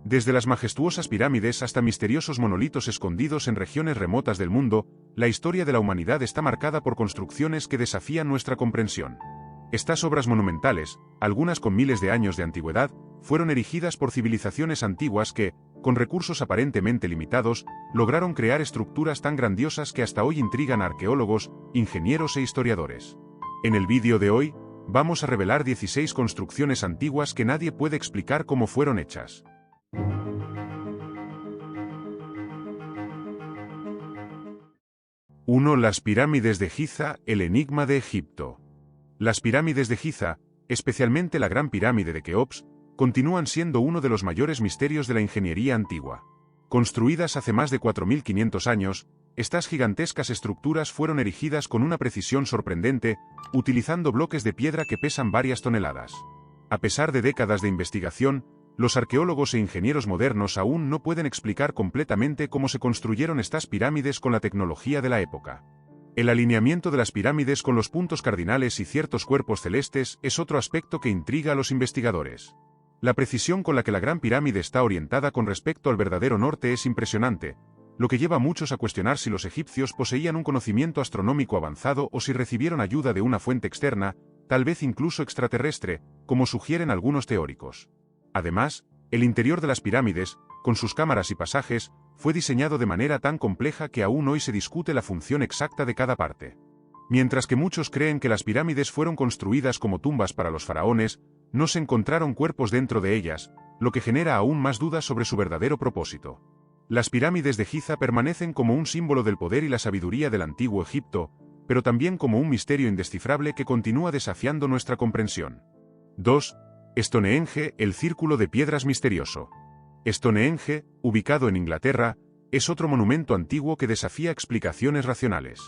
Desde las majestuosas pirámides hasta misteriosos monolitos escondidos en regiones remotas del mundo, la historia de la humanidad está marcada por construcciones que desafían nuestra comprensión. Estas obras monumentales, algunas con miles de años de antigüedad, fueron erigidas por civilizaciones antiguas que, con recursos aparentemente limitados, lograron crear estructuras tan grandiosas que hasta hoy intrigan a arqueólogos, ingenieros e historiadores. En el vídeo de hoy, vamos a revelar 16 construcciones antiguas que nadie puede explicar cómo fueron hechas. 1. Las pirámides de Giza, el enigma de Egipto. Las pirámides de Giza, especialmente la Gran Pirámide de Keops, continúan siendo uno de los mayores misterios de la ingeniería antigua. Construidas hace más de 4.500 años, estas gigantescas estructuras fueron erigidas con una precisión sorprendente, utilizando bloques de piedra que pesan varias toneladas. A pesar de décadas de investigación, los arqueólogos e ingenieros modernos aún no pueden explicar completamente cómo se construyeron estas pirámides con la tecnología de la época. El alineamiento de las pirámides con los puntos cardinales y ciertos cuerpos celestes es otro aspecto que intriga a los investigadores. La precisión con la que la Gran Pirámide está orientada con respecto al verdadero norte es impresionante, lo que lleva a muchos a cuestionar si los egipcios poseían un conocimiento astronómico avanzado o si recibieron ayuda de una fuente externa, tal vez incluso extraterrestre, como sugieren algunos teóricos. Además, el interior de las pirámides, con sus cámaras y pasajes, fue diseñado de manera tan compleja que aún hoy se discute la función exacta de cada parte. Mientras que muchos creen que las pirámides fueron construidas como tumbas para los faraones, no se encontraron cuerpos dentro de ellas, lo que genera aún más dudas sobre su verdadero propósito. Las pirámides de Giza permanecen como un símbolo del poder y la sabiduría del antiguo Egipto, pero también como un misterio indescifrable que continúa desafiando nuestra comprensión. 2. Stonehenge, el círculo de piedras misterioso. Stonehenge, ubicado en Inglaterra, es otro monumento antiguo que desafía explicaciones racionales.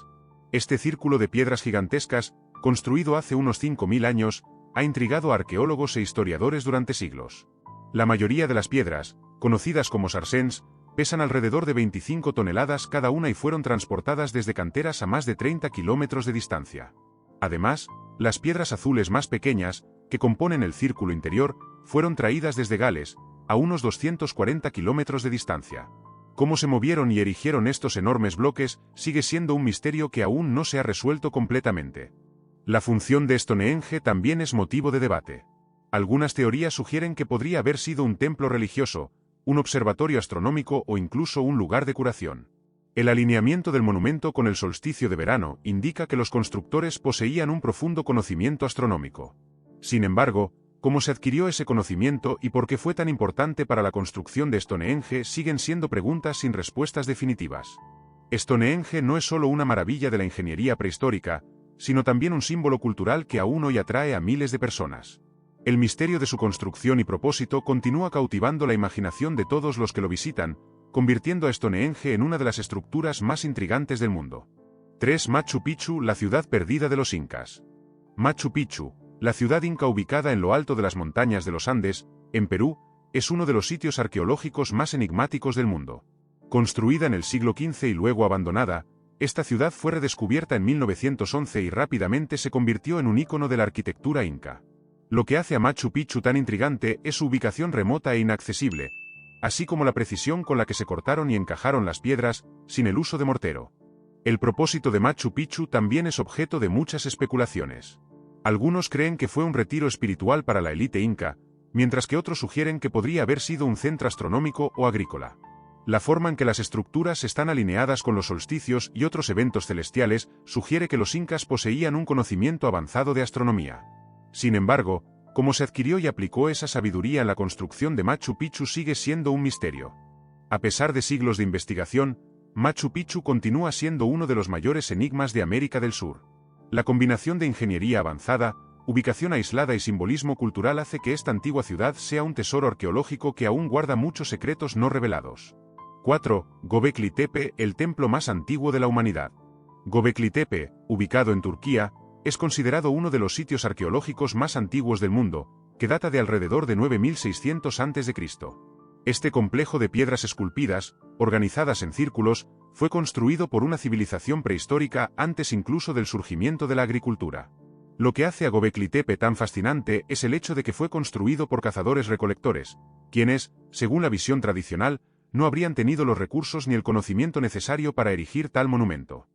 Este círculo de piedras gigantescas, construido hace unos 5.000 años, ha intrigado a arqueólogos e historiadores durante siglos. La mayoría de las piedras, conocidas como sarsens, pesan alrededor de 25 toneladas cada una y fueron transportadas desde canteras a más de 30 kilómetros de distancia. Además, las piedras azules más pequeñas, que componen el círculo interior, fueron traídas desde Gales, a unos 240 kilómetros de distancia. Cómo se movieron y erigieron estos enormes bloques sigue siendo un misterio que aún no se ha resuelto completamente. La función de Stonehenge también es motivo de debate. Algunas teorías sugieren que podría haber sido un templo religioso, un observatorio astronómico o incluso un lugar de curación. El alineamiento del monumento con el solsticio de verano indica que los constructores poseían un profundo conocimiento astronómico. Sin embargo, cómo se adquirió ese conocimiento y por qué fue tan importante para la construcción de Stonehenge siguen siendo preguntas sin respuestas definitivas. Stonehenge no es solo una maravilla de la ingeniería prehistórica, sino también un símbolo cultural que aún hoy atrae a miles de personas. El misterio de su construcción y propósito continúa cautivando la imaginación de todos los que lo visitan, convirtiendo a Stonehenge en una de las estructuras más intrigantes del mundo. 3. Machu Picchu, la ciudad perdida de los incas. Machu Picchu, la ciudad inca ubicada en lo alto de las montañas de los Andes, en Perú, es uno de los sitios arqueológicos más enigmáticos del mundo. Construida en el siglo XV y luego abandonada, esta ciudad fue redescubierta en 1911 y rápidamente se convirtió en un ícono de la arquitectura inca. Lo que hace a Machu Picchu tan intrigante es su ubicación remota e inaccesible, así como la precisión con la que se cortaron y encajaron las piedras, sin el uso de mortero. El propósito de Machu Picchu también es objeto de muchas especulaciones. Algunos creen que fue un retiro espiritual para la élite inca, mientras que otros sugieren que podría haber sido un centro astronómico o agrícola. La forma en que las estructuras están alineadas con los solsticios y otros eventos celestiales sugiere que los incas poseían un conocimiento avanzado de astronomía. Sin embargo, cómo se adquirió y aplicó esa sabiduría en la construcción de Machu Picchu sigue siendo un misterio. A pesar de siglos de investigación, Machu Picchu continúa siendo uno de los mayores enigmas de América del Sur. La combinación de ingeniería avanzada, ubicación aislada y simbolismo cultural hace que esta antigua ciudad sea un tesoro arqueológico que aún guarda muchos secretos no revelados. 4. Göbekli Tepe, el templo más antiguo de la humanidad. Göbekli Tepe, ubicado en Turquía, es considerado uno de los sitios arqueológicos más antiguos del mundo, que data de alrededor de 9600 a.C. Este complejo de piedras esculpidas, organizadas en círculos, fue construido por una civilización prehistórica antes incluso del surgimiento de la agricultura. Lo que hace a Göbekli Tepe tan fascinante es el hecho de que fue construido por cazadores-recolectores, quienes, según la visión tradicional, no habrían tenido los recursos ni el conocimiento necesario para erigir tal monumento.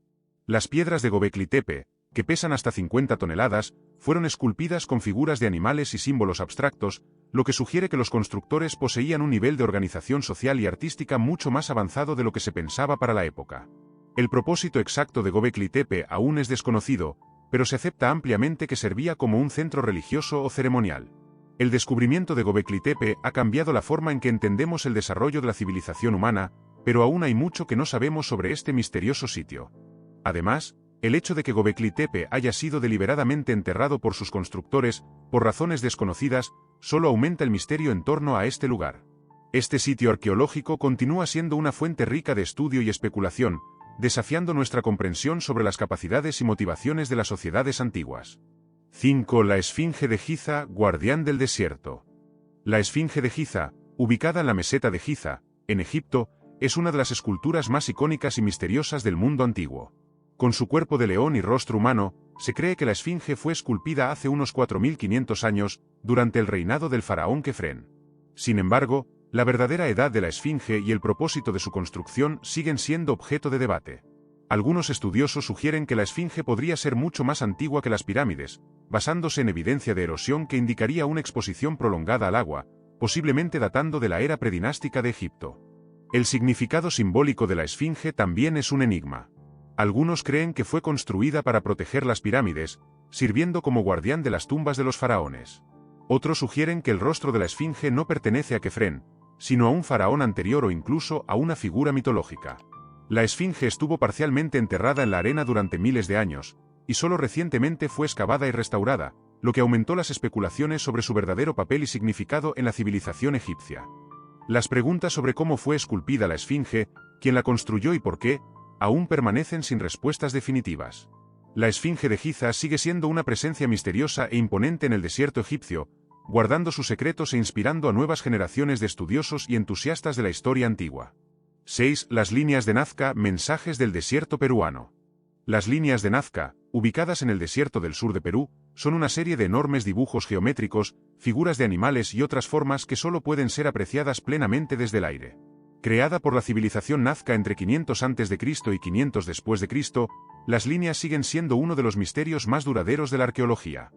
Las piedras de Göbekli Tepe, que pesan hasta 50 toneladas, fueron esculpidas con figuras de animales y símbolos abstractos, lo que sugiere que los constructores poseían un nivel de organización social y artística mucho más avanzado de lo que se pensaba para la época. El propósito exacto de Göbekli Tepe aún es desconocido, pero se acepta ampliamente que servía como un centro religioso o ceremonial. El descubrimiento de Göbekli Tepe ha cambiado la forma en que entendemos el desarrollo de la civilización humana, pero aún hay mucho que no sabemos sobre este misterioso sitio. Además, el hecho de que Göbekli Tepe haya sido deliberadamente enterrado por sus constructores, por razones desconocidas, solo aumenta el misterio en torno a este lugar. Este sitio arqueológico continúa siendo una fuente rica de estudio y especulación, desafiando nuestra comprensión sobre las capacidades y motivaciones de las sociedades antiguas. 5. La Esfinge de Giza, guardián del desierto. La Esfinge de Giza, ubicada en la meseta de Giza, en Egipto, es una de las esculturas más icónicas y misteriosas del mundo antiguo. Con su cuerpo de león y rostro humano, se cree que la Esfinge fue esculpida hace unos 4500 años, durante el reinado del faraón Kefren. Sin embargo, la verdadera edad de la Esfinge y el propósito de su construcción siguen siendo objeto de debate. Algunos estudiosos sugieren que la Esfinge podría ser mucho más antigua que las pirámides, basándose en evidencia de erosión que indicaría una exposición prolongada al agua, posiblemente datando de la era predinástica de Egipto. El significado simbólico de la Esfinge también es un enigma. Algunos creen que fue construida para proteger las pirámides, sirviendo como guardián de las tumbas de los faraones. Otros sugieren que el rostro de la Esfinge no pertenece a Kefren, sino a un faraón anterior o incluso a una figura mitológica. La Esfinge estuvo parcialmente enterrada en la arena durante miles de años, y solo recientemente fue excavada y restaurada, lo que aumentó las especulaciones sobre su verdadero papel y significado en la civilización egipcia. Las preguntas sobre cómo fue esculpida la Esfinge, quién la construyó y por qué, aún permanecen sin respuestas definitivas. La Esfinge de Giza sigue siendo una presencia misteriosa e imponente en el desierto egipcio, guardando sus secretos e inspirando a nuevas generaciones de estudiosos y entusiastas de la historia antigua. 6. Las líneas de Nazca, mensajes del desierto peruano. Las líneas de Nazca, ubicadas en el desierto del sur de Perú, son una serie de enormes dibujos geométricos, figuras de animales y otras formas que solo pueden ser apreciadas plenamente desde el aire. Creada por la civilización Nazca entre 500 a.C. y 500 después de Cristo, las líneas siguen siendo uno de los misterios más duraderos de la arqueología.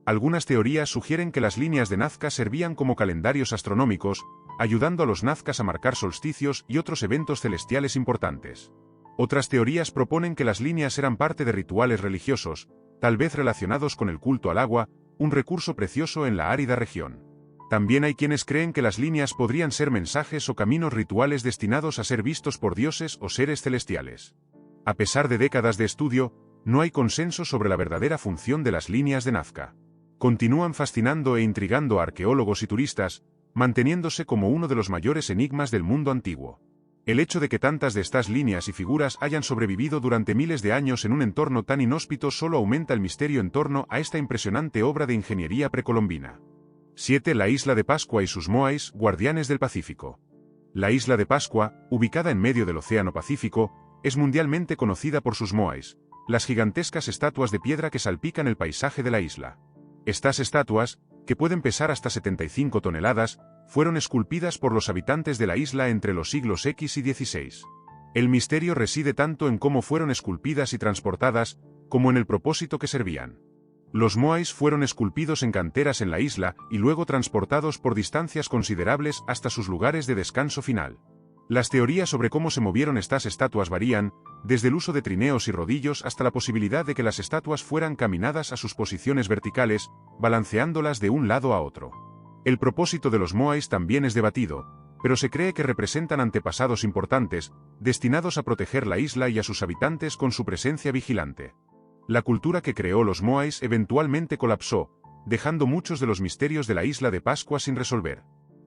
Algunas teorías sugieren que las líneas de Nazca servían como calendarios astronómicos, ayudando a los nazcas a marcar solsticios y otros eventos celestiales importantes. Otras teorías proponen que las líneas eran parte de rituales religiosos, tal vez relacionados con el culto al agua, un recurso precioso en la árida región. También hay quienes creen que las líneas podrían ser mensajes o caminos rituales destinados a ser vistos por dioses o seres celestiales. A pesar de décadas de estudio, no hay consenso sobre la verdadera función de las líneas de Nazca. Continúan fascinando e intrigando a arqueólogos y turistas, manteniéndose como uno de los mayores enigmas del mundo antiguo. El hecho de que tantas de estas líneas y figuras hayan sobrevivido durante miles de años en un entorno tan inhóspito solo aumenta el misterio en torno a esta impresionante obra de ingeniería precolombina. 7. La isla de Pascua y sus moais, guardianes del Pacífico. La isla de Pascua, ubicada en medio del Océano Pacífico, es mundialmente conocida por sus moais, las gigantescas estatuas de piedra que salpican el paisaje de la isla. Estas estatuas, que pueden pesar hasta 75 toneladas, fueron esculpidas por los habitantes de la isla entre los siglos X y XVI. El misterio reside tanto en cómo fueron esculpidas y transportadas, como en el propósito que servían. Los moais fueron esculpidos en canteras en la isla y luego transportados por distancias considerables hasta sus lugares de descanso final. Las teorías sobre cómo se movieron estas estatuas varían, desde el uso de trineos y rodillos hasta la posibilidad de que las estatuas fueran caminadas a sus posiciones verticales, balanceándolas de un lado a otro. El propósito de los moais también es debatido, pero se cree que representan antepasados importantes, destinados a proteger la isla y a sus habitantes con su presencia vigilante. La cultura que creó los moais eventualmente colapsó, dejando muchos de los misterios de la isla de Pascua sin resolver.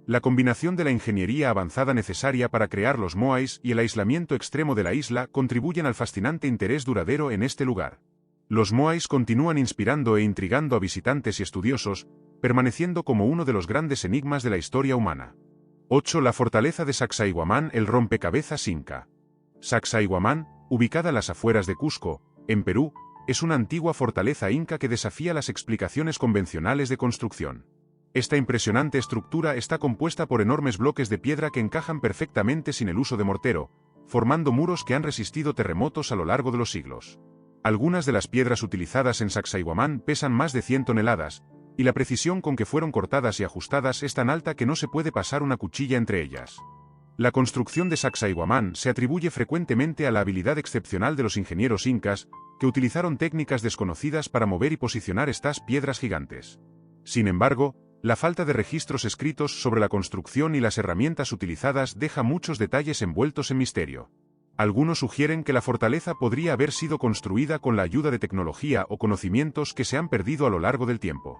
La combinación de la ingeniería avanzada necesaria para crear los moais y el aislamiento extremo de la isla contribuyen al fascinante interés duradero en este lugar. Los moais continúan inspirando e intrigando a visitantes y estudiosos, permaneciendo como uno de los grandes enigmas de la historia humana. 8. La fortaleza de Sacsayhuamán, el rompecabezas inca. Sacsayhuamán, ubicada en las afueras de Cusco, en Perú, es una antigua fortaleza inca que desafía las explicaciones convencionales de construcción. Esta impresionante estructura está compuesta por enormes bloques de piedra que encajan perfectamente sin el uso de mortero, formando muros que han resistido terremotos a lo largo de los siglos. Algunas de las piedras utilizadas en Sacsayhuamán pesan más de 100 toneladas, y la precisión con que fueron cortadas y ajustadas es tan alta que no se puede pasar una cuchilla entre ellas. La construcción de Sacsayhuamán se atribuye frecuentemente a la habilidad excepcional de los ingenieros incas, que utilizaron técnicas desconocidas para mover y posicionar estas piedras gigantes. Sin embargo, la falta de registros escritos sobre la construcción y las herramientas utilizadas deja muchos detalles envueltos en misterio. Algunos sugieren que la fortaleza podría haber sido construida con la ayuda de tecnología o conocimientos que se han perdido a lo largo del tiempo.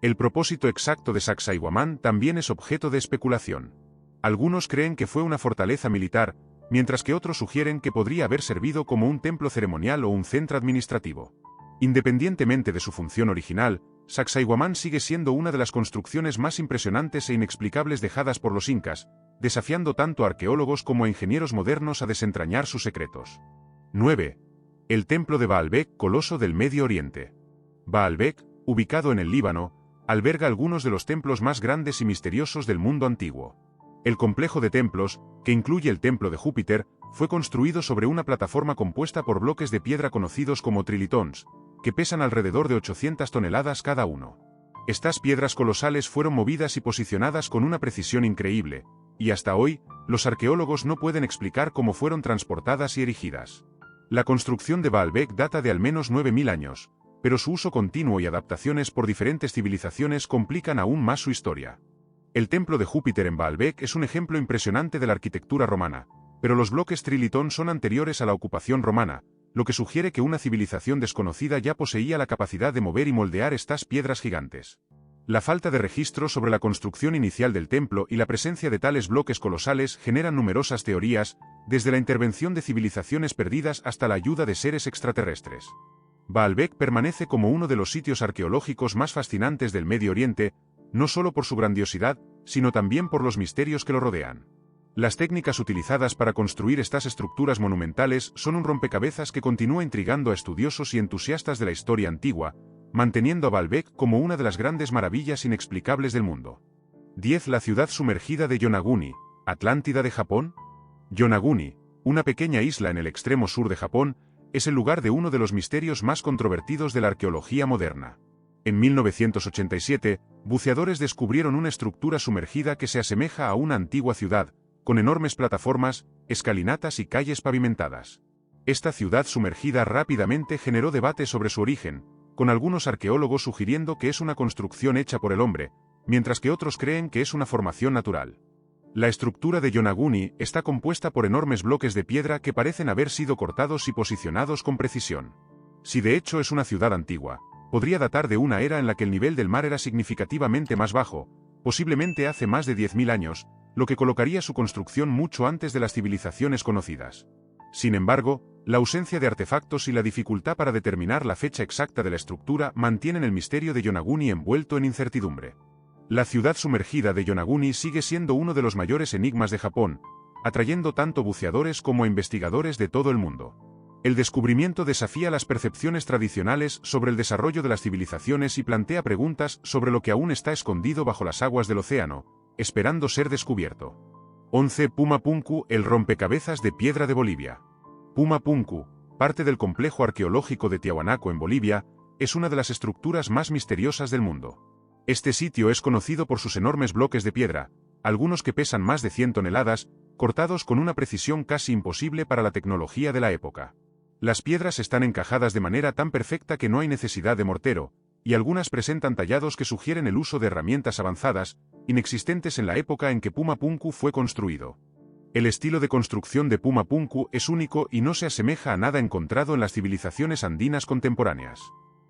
El propósito exacto de Sacsayhuamán también es objeto de especulación. Algunos creen que fue una fortaleza militar, mientras que otros sugieren que podría haber servido como un templo ceremonial o un centro administrativo. Independientemente de su función original, Sacsayhuamán sigue siendo una de las construcciones más impresionantes e inexplicables dejadas por los incas, desafiando tanto a arqueólogos como a ingenieros modernos a desentrañar sus secretos. 9. El Templo de Baalbek, coloso del Medio Oriente. Baalbek, ubicado en el Líbano, alberga algunos de los templos más grandes y misteriosos del mundo antiguo. El complejo de templos, que incluye el Templo de Júpiter, fue construido sobre una plataforma compuesta por bloques de piedra conocidos como trilitons, que pesan alrededor de 800 toneladas cada uno. Estas piedras colosales fueron movidas y posicionadas con una precisión increíble, y hasta hoy, los arqueólogos no pueden explicar cómo fueron transportadas y erigidas. La construcción de Baalbek data de al menos 9000 años, pero su uso continuo y adaptaciones por diferentes civilizaciones complican aún más su historia. El Templo de Júpiter en Baalbek es un ejemplo impresionante de la arquitectura romana, pero los bloques trilitón son anteriores a la ocupación romana, lo que sugiere que una civilización desconocida ya poseía la capacidad de mover y moldear estas piedras gigantes. La falta de registro sobre la construcción inicial del templo y la presencia de tales bloques colosales generan numerosas teorías, desde la intervención de civilizaciones perdidas hasta la ayuda de seres extraterrestres. Baalbek permanece como uno de los sitios arqueológicos más fascinantes del Medio Oriente, no solo por su grandiosidad, sino también por los misterios que lo rodean. Las técnicas utilizadas para construir estas estructuras monumentales son un rompecabezas que continúa intrigando a estudiosos y entusiastas de la historia antigua, manteniendo a Baalbek como una de las grandes maravillas inexplicables del mundo. 10. La ciudad sumergida de Yonaguni, Atlántida de Japón. Yonaguni, una pequeña isla en el extremo sur de Japón, es el lugar de uno de los misterios más controvertidos de la arqueología moderna. En 1987, buceadores descubrieron una estructura sumergida que se asemeja a una antigua ciudad, con enormes plataformas, escalinatas y calles pavimentadas. Esta ciudad sumergida rápidamente generó debate sobre su origen, con algunos arqueólogos sugiriendo que es una construcción hecha por el hombre, mientras que otros creen que es una formación natural. La estructura de Yonaguni está compuesta por enormes bloques de piedra que parecen haber sido cortados y posicionados con precisión. Si de hecho es una ciudad antigua, podría datar de una era en la que el nivel del mar era significativamente más bajo, posiblemente hace más de 10.000 años, lo que colocaría su construcción mucho antes de las civilizaciones conocidas. Sin embargo, la ausencia de artefactos y la dificultad para determinar la fecha exacta de la estructura mantienen el misterio de Yonaguni envuelto en incertidumbre. La ciudad sumergida de Yonaguni sigue siendo uno de los mayores enigmas de Japón, atrayendo tanto buceadores como investigadores de todo el mundo. El descubrimiento desafía las percepciones tradicionales sobre el desarrollo de las civilizaciones y plantea preguntas sobre lo que aún está escondido bajo las aguas del océano, esperando ser descubierto. 11. Pumapunku, el rompecabezas de piedra de Bolivia. Pumapunku, parte del complejo arqueológico de Tiahuanaco en Bolivia, es una de las estructuras más misteriosas del mundo. Este sitio es conocido por sus enormes bloques de piedra, algunos que pesan más de 100 toneladas, cortados con una precisión casi imposible para la tecnología de la época. Las piedras están encajadas de manera tan perfecta que no hay necesidad de mortero, y algunas presentan tallados que sugieren el uso de herramientas avanzadas, inexistentes en la época en que Pumapunku fue construido. El estilo de construcción de Pumapunku es único y no se asemeja a nada encontrado en las civilizaciones andinas contemporáneas.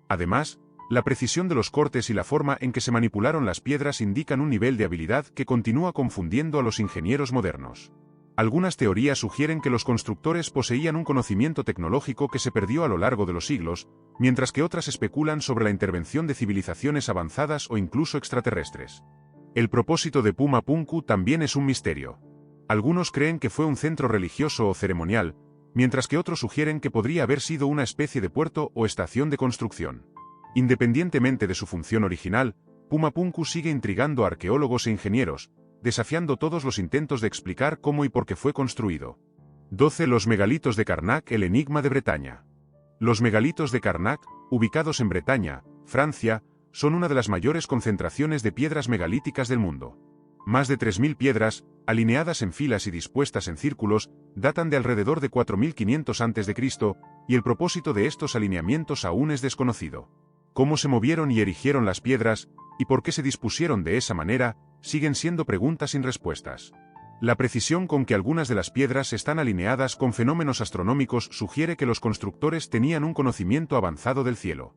Además, la precisión de los cortes y la forma en que se manipularon las piedras indican un nivel de habilidad que continúa confundiendo a los ingenieros modernos. Algunas teorías sugieren que los constructores poseían un conocimiento tecnológico que se perdió a lo largo de los siglos, mientras que otras especulan sobre la intervención de civilizaciones avanzadas o incluso extraterrestres. El propósito de Pumapunku también es un misterio. Algunos creen que fue un centro religioso o ceremonial, mientras que otros sugieren que podría haber sido una especie de puerto o estación de construcción. Independientemente de su función original, Pumapunku sigue intrigando a arqueólogos e ingenieros, desafiando todos los intentos de explicar cómo y por qué fue construido. 12. Los megalitos de Karnak, el enigma de Bretaña. Los megalitos de Karnak, ubicados en Bretaña, Francia, son una de las mayores concentraciones de piedras megalíticas del mundo. Más de 3.000 piedras, alineadas en filas y dispuestas en círculos, datan de alrededor de 4.500 a.C., y el propósito de estos alineamientos aún es desconocido. Cómo se movieron y erigieron las piedras, y por qué se dispusieron de esa manera, siguen siendo preguntas sin respuestas. La precisión con que algunas de las piedras están alineadas con fenómenos astronómicos sugiere que los constructores tenían un conocimiento avanzado del cielo.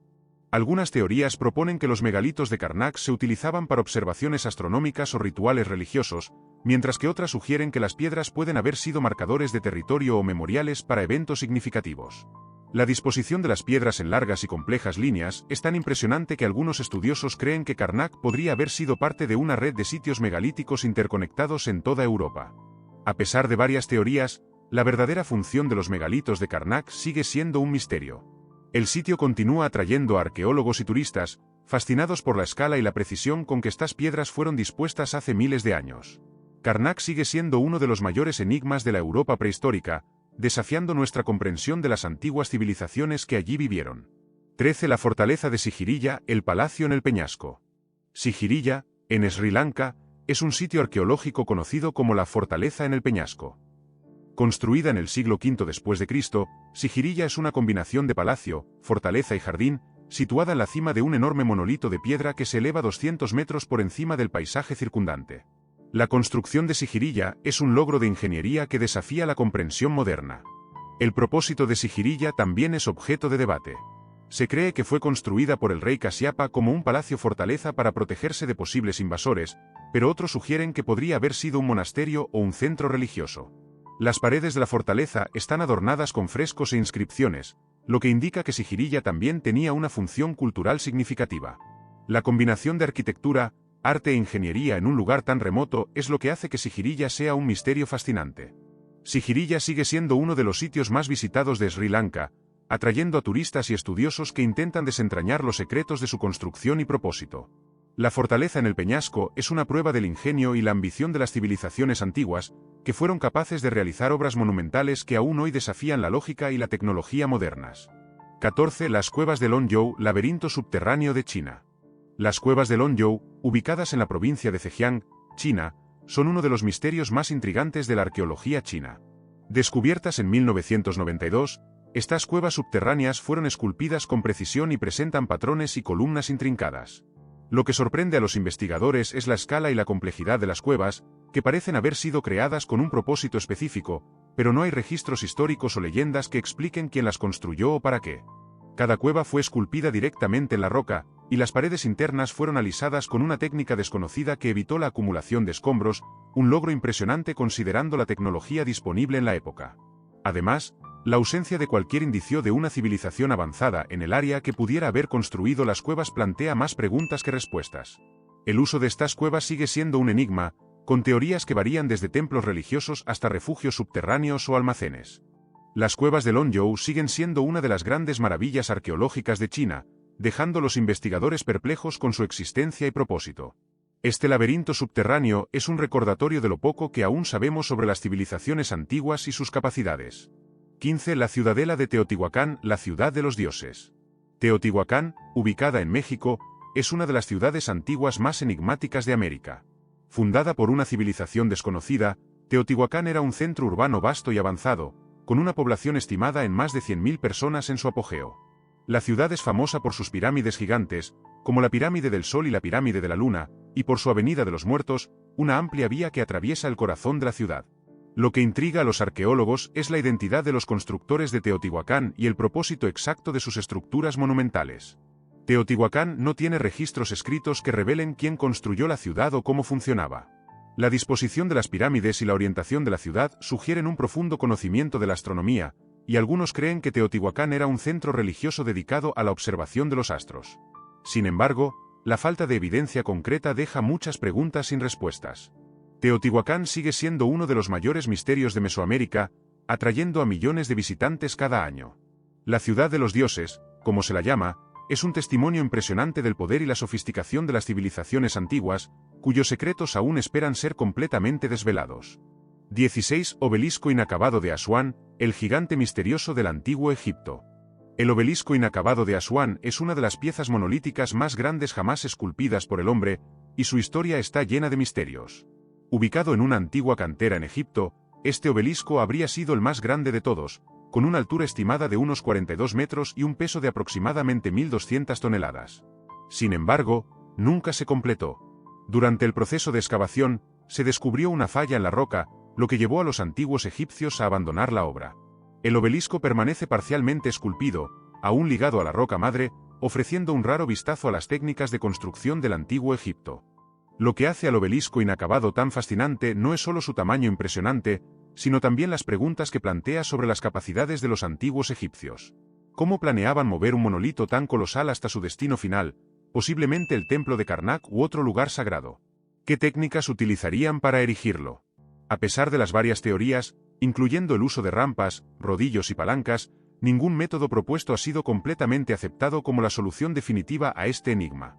Algunas teorías proponen que los megalitos de Karnak se utilizaban para observaciones astronómicas o rituales religiosos, mientras que otras sugieren que las piedras pueden haber sido marcadores de territorio o memoriales para eventos significativos. La disposición de las piedras en largas y complejas líneas es tan impresionante que algunos estudiosos creen que Karnak podría haber sido parte de una red de sitios megalíticos interconectados en toda Europa. A pesar de varias teorías, la verdadera función de los megalitos de Karnak sigue siendo un misterio. El sitio continúa atrayendo a arqueólogos y turistas, fascinados por la escala y la precisión con que estas piedras fueron dispuestas hace miles de años. Karnak sigue siendo uno de los mayores enigmas de la Europa prehistórica, desafiando nuestra comprensión de las antiguas civilizaciones que allí vivieron. 13. La fortaleza de Sigiriya, el palacio en el peñasco. Sigiriya, en Sri Lanka, es un sitio arqueológico conocido como la fortaleza en el peñasco. Construida en el siglo V después de Cristo, Sigiriya es una combinación de palacio, fortaleza y jardín, situada en la cima de un enorme monolito de piedra que se eleva 200 metros por encima del paisaje circundante. La construcción de Sigiriya es un logro de ingeniería que desafía la comprensión moderna. El propósito de Sigiriya también es objeto de debate. Se cree que fue construida por el rey Kasyapa como un palacio-fortaleza para protegerse de posibles invasores, pero otros sugieren que podría haber sido un monasterio o un centro religioso. Las paredes de la fortaleza están adornadas con frescos e inscripciones, lo que indica que Sigiriya también tenía una función cultural significativa. La combinación de arquitectura, arte e ingeniería en un lugar tan remoto es lo que hace que Sigiriya sea un misterio fascinante. Sigiriya sigue siendo uno de los sitios más visitados de Sri Lanka, atrayendo a turistas y estudiosos que intentan desentrañar los secretos de su construcción y propósito. La fortaleza en el peñasco es una prueba del ingenio y la ambición de las civilizaciones antiguas, que fueron capaces de realizar obras monumentales que aún hoy desafían la lógica y la tecnología modernas. 14. Las cuevas de Longyou, laberinto subterráneo de China. Las cuevas de Longyou, ubicadas en la provincia de Zhejiang, China, son uno de los misterios más intrigantes de la arqueología china. Descubiertas en 1992, estas cuevas subterráneas fueron esculpidas con precisión y presentan patrones y columnas intrincadas. Lo que sorprende a los investigadores es la escala y la complejidad de las cuevas, que parecen haber sido creadas con un propósito específico, pero no hay registros históricos o leyendas que expliquen quién las construyó o para qué. Cada cueva fue esculpida directamente en la roca, y las paredes internas fueron alisadas con una técnica desconocida que evitó la acumulación de escombros, un logro impresionante considerando la tecnología disponible en la época. Además, la ausencia de cualquier indicio de una civilización avanzada en el área que pudiera haber construido las cuevas plantea más preguntas que respuestas. El uso de estas cuevas sigue siendo un enigma, con teorías que varían desde templos religiosos hasta refugios subterráneos o almacenes. Las cuevas de Longyou siguen siendo una de las grandes maravillas arqueológicas de China, dejando a los investigadores perplejos con su existencia y propósito. Este laberinto subterráneo es un recordatorio de lo poco que aún sabemos sobre las civilizaciones antiguas y sus capacidades. 15. La ciudadela de Teotihuacán, la ciudad de los dioses. Teotihuacán, ubicada en México, es una de las ciudades antiguas más enigmáticas de América. Fundada por una civilización desconocida, Teotihuacán era un centro urbano vasto y avanzado, con una población estimada en más de 100.000 personas en su apogeo. La ciudad es famosa por sus pirámides gigantes, como la Pirámide del Sol y la Pirámide de la Luna, y por su Avenida de los Muertos, una amplia vía que atraviesa el corazón de la ciudad. Lo que intriga a los arqueólogos es la identidad de los constructores de Teotihuacán y el propósito exacto de sus estructuras monumentales. Teotihuacán no tiene registros escritos que revelen quién construyó la ciudad o cómo funcionaba. La disposición de las pirámides y la orientación de la ciudad sugieren un profundo conocimiento de la astronomía, y algunos creen que Teotihuacán era un centro religioso dedicado a la observación de los astros. Sin embargo, la falta de evidencia concreta deja muchas preguntas sin respuestas. Teotihuacán sigue siendo uno de los mayores misterios de Mesoamérica, atrayendo a millones de visitantes cada año. La ciudad de los dioses, como se la llama, es un testimonio impresionante del poder y la sofisticación de las civilizaciones antiguas, cuyos secretos aún esperan ser completamente desvelados. 16. Obelisco inacabado de Asuán, el gigante misterioso del antiguo Egipto. El obelisco inacabado de Asuán es una de las piezas monolíticas más grandes jamás esculpidas por el hombre, y su historia está llena de misterios. Ubicado en una antigua cantera en Egipto, este obelisco habría sido el más grande de todos, con una altura estimada de unos 42 metros y un peso de aproximadamente 1.200 toneladas. Sin embargo, nunca se completó. Durante el proceso de excavación, se descubrió una falla en la roca, lo que llevó a los antiguos egipcios a abandonar la obra. El obelisco permanece parcialmente esculpido, aún ligado a la roca madre, ofreciendo un raro vistazo a las técnicas de construcción del antiguo Egipto. Lo que hace al obelisco inacabado tan fascinante no es solo su tamaño impresionante, sino también las preguntas que plantea sobre las capacidades de los antiguos egipcios. ¿Cómo planeaban mover un monolito tan colosal hasta su destino final, posiblemente el templo de Karnak u otro lugar sagrado? ¿Qué técnicas utilizarían para erigirlo? A pesar de las varias teorías, incluyendo el uso de rampas, rodillos y palancas, ningún método propuesto ha sido completamente aceptado como la solución definitiva a este enigma.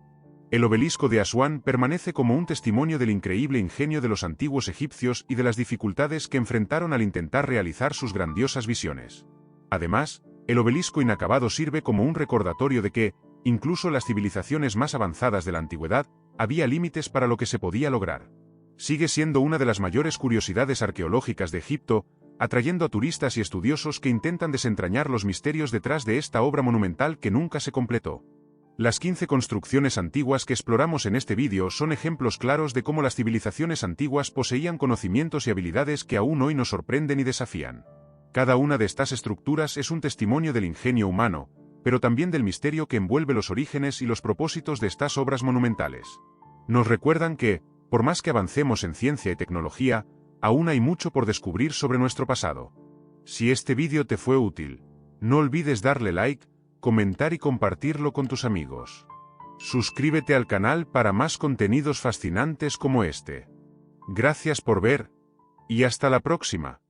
El obelisco de Asuán permanece como un testimonio del increíble ingenio de los antiguos egipcios y de las dificultades que enfrentaron al intentar realizar sus grandiosas visiones. Además, el obelisco inacabado sirve como un recordatorio de que, incluso en las civilizaciones más avanzadas de la antigüedad, había límites para lo que se podía lograr. Sigue siendo una de las mayores curiosidades arqueológicas de Egipto, atrayendo a turistas y estudiosos que intentan desentrañar los misterios detrás de esta obra monumental que nunca se completó. Las 15 construcciones antiguas que exploramos en este vídeo son ejemplos claros de cómo las civilizaciones antiguas poseían conocimientos y habilidades que aún hoy nos sorprenden y desafían. Cada una de estas estructuras es un testimonio del ingenio humano, pero también del misterio que envuelve los orígenes y los propósitos de estas obras monumentales. Nos recuerdan que, por más que avancemos en ciencia y tecnología, aún hay mucho por descubrir sobre nuestro pasado. Si este vídeo te fue útil, no olvides darle like, comentar y compartirlo con tus amigos. Suscríbete al canal para más contenidos fascinantes como este. Gracias por ver, y hasta la próxima.